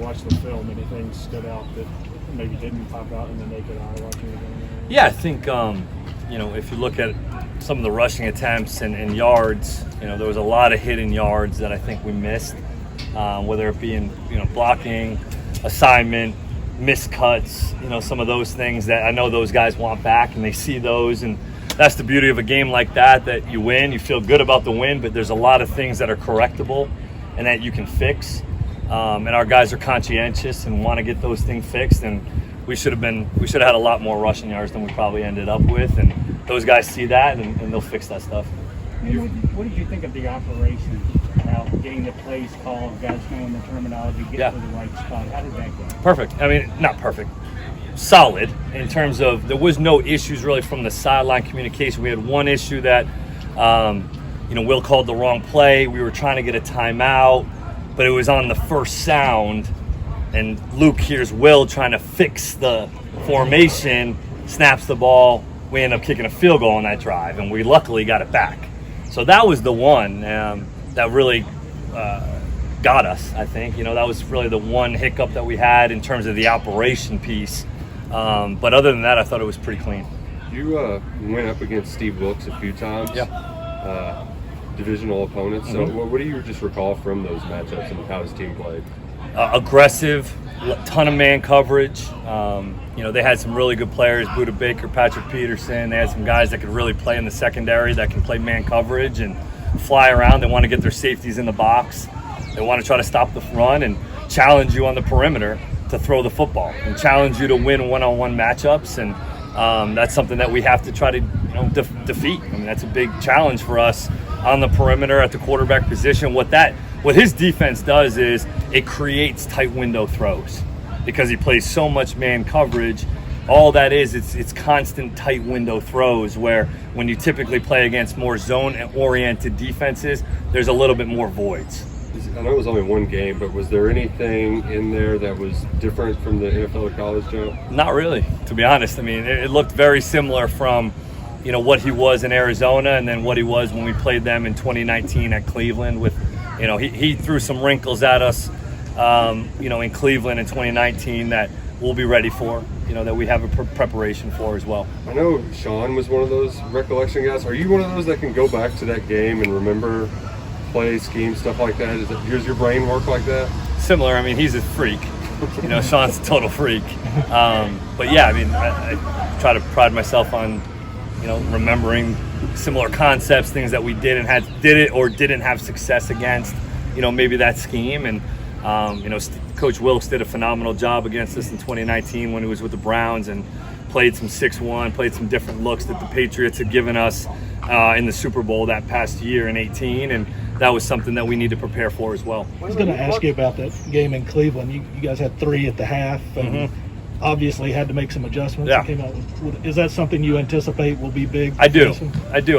watched the film, anything stood out that maybe didn't pop out in the naked eye watching the game? Yeah, I think, if you look at some of the rushing attempts and yards, there was a lot of hidden yards that I think we missed, whether it be in, blocking, assignment, missed cuts, some of those things that I know those guys want back, and they see those. And that's the beauty of a game like that you win. You feel good about the win, but there's a lot of things that are correctable and that you can fix. And our guys are conscientious and want to get those things fixed. And we should have had a lot more rushing yards than we probably ended up with. And those guys see that, and they'll fix that stuff. What did you think of the operation? About getting the plays called, guys knowing the terminology, get to the right spot? How did that go? Perfect. I mean, not perfect. Solid in terms of there was no issues really from the sideline communication. We had one issue that, Will called the wrong play. We were trying to get a timeout, but it was on the first sound, and Luke hears Will trying to fix the formation, snaps the ball. We end up kicking a field goal on that drive, and we luckily got it back. So that was the one that really got us, I think. That was really the one hiccup that we had in terms of the operation piece. But other than that, I thought it was pretty clean. You went up against Steve Wilkes a few times. Yeah. Divisional opponents. So what do you just recall from those matchups and how his team played? Aggressive, ton of man coverage. They had some really good players, Buda Baker, Patrick Peterson. They had some guys that could really play in the secondary, that can play man coverage and fly around. They want to get their safeties in the box. They want to try to stop the run and challenge you on the perimeter to throw the football and challenge you to win one-on-one matchups. And that's something that we have to try to defeat. I mean, that's a big challenge for us on the perimeter at the quarterback position. What his defense does is it creates tight window throws because he plays so much man coverage. All that is, it's constant tight window throws where when you typically play against more zone-oriented defenses, there's a little bit more voids. I know it was only one game, but was there anything in there that was different from the NFL or college, Joe? Not really, to be honest. I mean, it looked very similar from, what he was in Arizona and then what he was when we played them in 2019 at Cleveland with, he threw some wrinkles at us, in Cleveland in 2019 that we'll be ready for, that we have a preparation for as well. I know Sean was one of those recollection guys. Are you one of those that can go back to that game and remember play, scheme, stuff like that? Does your brain work like that? Similar. I mean, he's a freak. Sean's a total freak. But yeah, I mean, I try to pride myself on, remembering similar concepts, things that we did it or didn't have success against, maybe that scheme. And, Coach Wilkes did a phenomenal job against us in 2019 when he was with the Browns and played some 6-1, played some different looks that the Patriots had given us in the Super Bowl that past year in 18. And that was something that we need to prepare for as well. I was going to ask you about that game in Cleveland. You guys had 3 at the half and obviously had to make some adjustments. Yeah. Is that something you anticipate will be big? I do.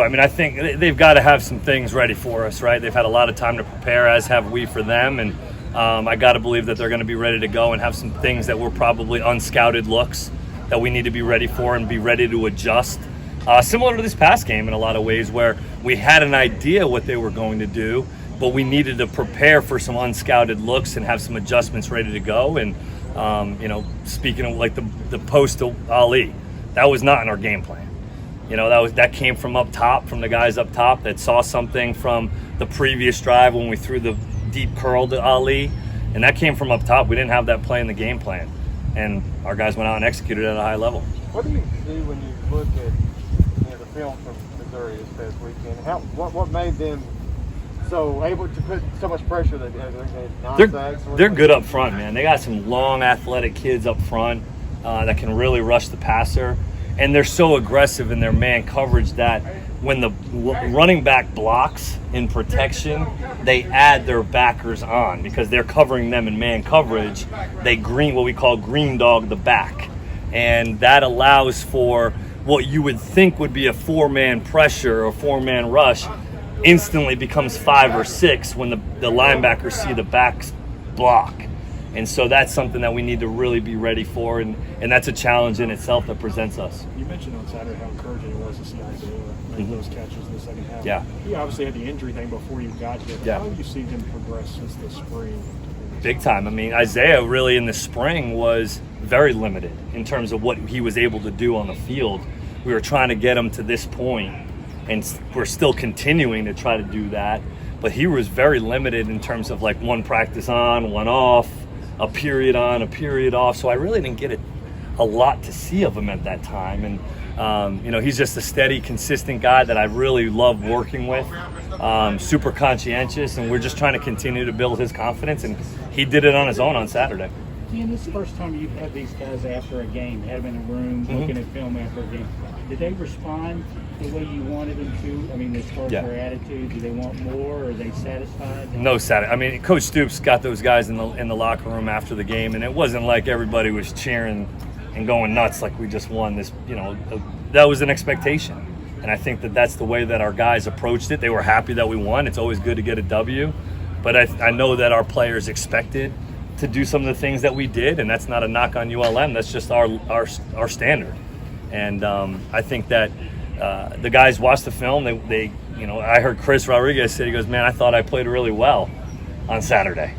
I mean, I think they've got to have some things ready for us, right? They've had a lot of time to prepare, as have we for them. And I got to believe that they're going to be ready to go and have some things that were probably unscouted looks that we need to be ready for and be ready to adjust. Similar to this past game in a lot of ways where we had an idea what they were going to do, but we needed to prepare for some unscouted looks and have some adjustments ready to go. And, speaking of like the post to Ali, that was not in our game plan. That came from up top, from the guys up top that saw something from the previous drive when we threw the deep curl to Ali, and that came from up top. We didn't have that play in the game plan, and our guys went out and executed at a high level. What do you see when you look at the film from Missouri this past weekend? What made them so able to put so much pressure that they're good up front, man. They got some long athletic kids up front that can really rush the passer, and they're so aggressive in their man coverage that when the running back blocks in protection, they add their backers on because they're covering them in man coverage. They what we call green dog the back, and that allows for what you would think would be a 4-man pressure or 4-man rush instantly becomes 5 or 6 when the linebackers see the backs block. And so that's something that we need to really be ready for, and that's a challenge in itself that presents us. You mentioned on Saturday how encouraging it was to see Isaiah make those catches in the second half. Yeah. He obviously had the injury thing before you got here. But how have you seen him progress since the spring? Big time. I mean, Isaiah really in the spring was very limited in terms of what he was able to do on the field. We were trying to get him to this point, and we're still continuing to try to do that. But he was very limited in terms of like one practice on, one off, a period on, a period off. So I really didn't get a lot to see of him at that time. And, you know, he's just a steady, consistent guy that I really love working with. Super conscientious, and we're just trying to continue to build his confidence. And he did it on his own on Saturday. Ian, this is the first time you've had these guys after a game, had them in a room looking at film after a game. Did they respond the way you wanted them to? I mean, as far as their attitude, do they want more? Or are they satisfied? No, I mean, Coach Stoops got those guys in the locker room after the game, and it wasn't like everybody was cheering and going nuts like we just won this. You know, that was an expectation, and I think that that's the way that our guys approached it. They were happy that we won. It's always good to get a W, but I know that our players expected to do some of the things that we did, and that's not a knock on ULM. That's just our standard. And I think that the guys watched the film. They you know, I heard Chris Rodriguez say, he goes, "Man, I thought I played really well on Saturday,"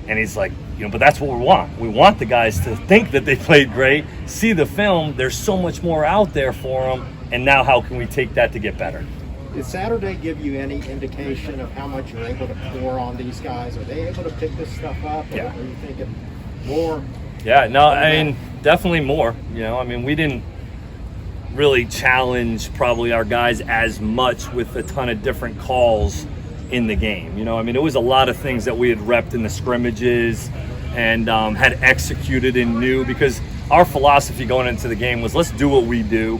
and he's like, you know, but that's what we want. We want the guys to think that they played great, see the film. There's so much more out there for them, and now how can we take that to get better? Did Saturday give you any indication of how much you're able to pour on these guys? Are they able to pick this stuff up? Yeah. Or are you thinking more? Yeah, no, I mean, definitely more. You know, I mean, we didn't really challenge probably our guys as much with a ton of different calls in the game. You know, I mean, it was a lot of things that we had repped in the scrimmages and had executed and knew, because our philosophy going into the game was, let's do what we do.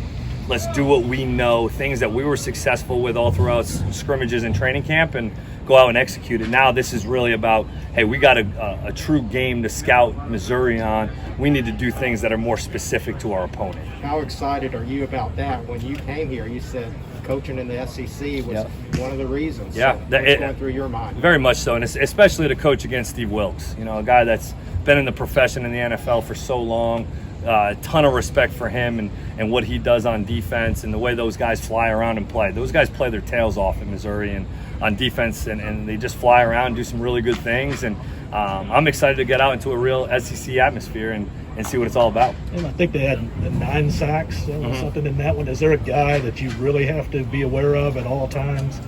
Let's do what we know, things that we were successful with all throughout scrimmages and training camp, and go out and execute it. Now this is really about, hey, we got a true game to scout Missouri on. We need to do things that are more specific to our opponent. How excited are you about that? When you came here, you said coaching in the SEC was one of the reasons. Yeah. So what's going through your mind? Very much so, and especially to coach against Steve Wilkes. You know, a guy that's been in the profession in the NFL for so long. A ton of respect for him and what he does on defense and the way those guys fly around and play. Those guys play their tails off in Missouri and on defense, and they just fly around and do some really good things. And I'm excited to get out into a real SEC atmosphere and see what it's all about. And I think they had 9 sacks, something in that one. Is there a guy that you really have to be aware of at all times,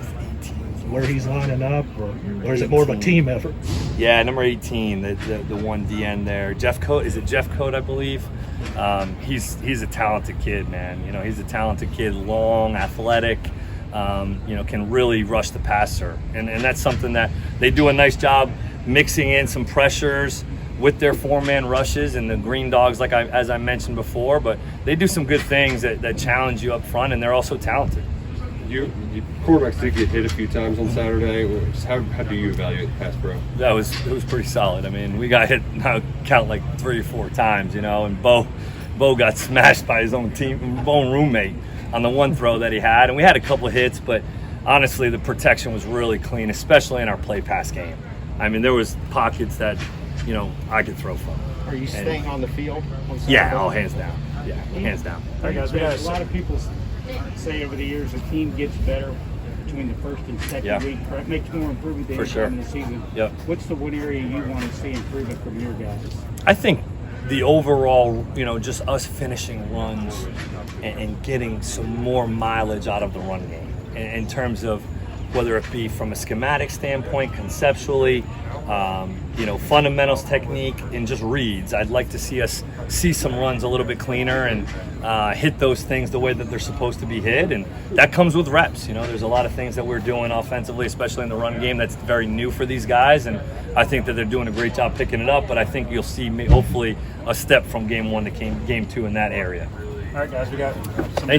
where he's lining up, or is it more of a team effort? Yeah, number 18, the one DN there, Jeff Cote. Is it Jeff Cote, I believe? He's a talented kid, man. You know, he's a talented kid, long, athletic. You know, can really rush the passer, and that's something that they do a nice job mixing in some pressures with their 4-man rushes and the Green Dogs, as I mentioned before. But they do some good things that challenge you up front, and they're also talented. Your quarterbacks did get hit a few times on Saturday. How do you evaluate the pass pro? It was pretty solid. I mean, we got hit, now count like 3 or 4 times, you know, and Bo got smashed by his own roommate on the one throw that he had, and we had a couple of hits, but honestly, the protection was really clean, especially in our play pass game. I mean, there was pockets that, you know, I could throw from. Are you staying on the field? Yeah, hands down. Yeah, hands down. All right, guys, a lot of people say over the years the team gets better between the first and second week, makes more improvement than in the season. Yep. What's the one area you want to see improvement from your guys? I think the overall, you know, just us finishing runs and getting some more mileage out of the run game in terms of whether it be from a schematic standpoint, conceptually, you know, fundamentals, technique, and just reads. I'd like to see us see some runs a little bit cleaner and hit those things the way that they're supposed to be hit, and that comes with reps. You know, there's a lot of things that we're doing offensively, especially in the run game, that's very new for these guys, and I think that they're doing a great job picking it up, but I think you'll see hopefully a step from game 1 to game 2 in that area. All right, guys, we got some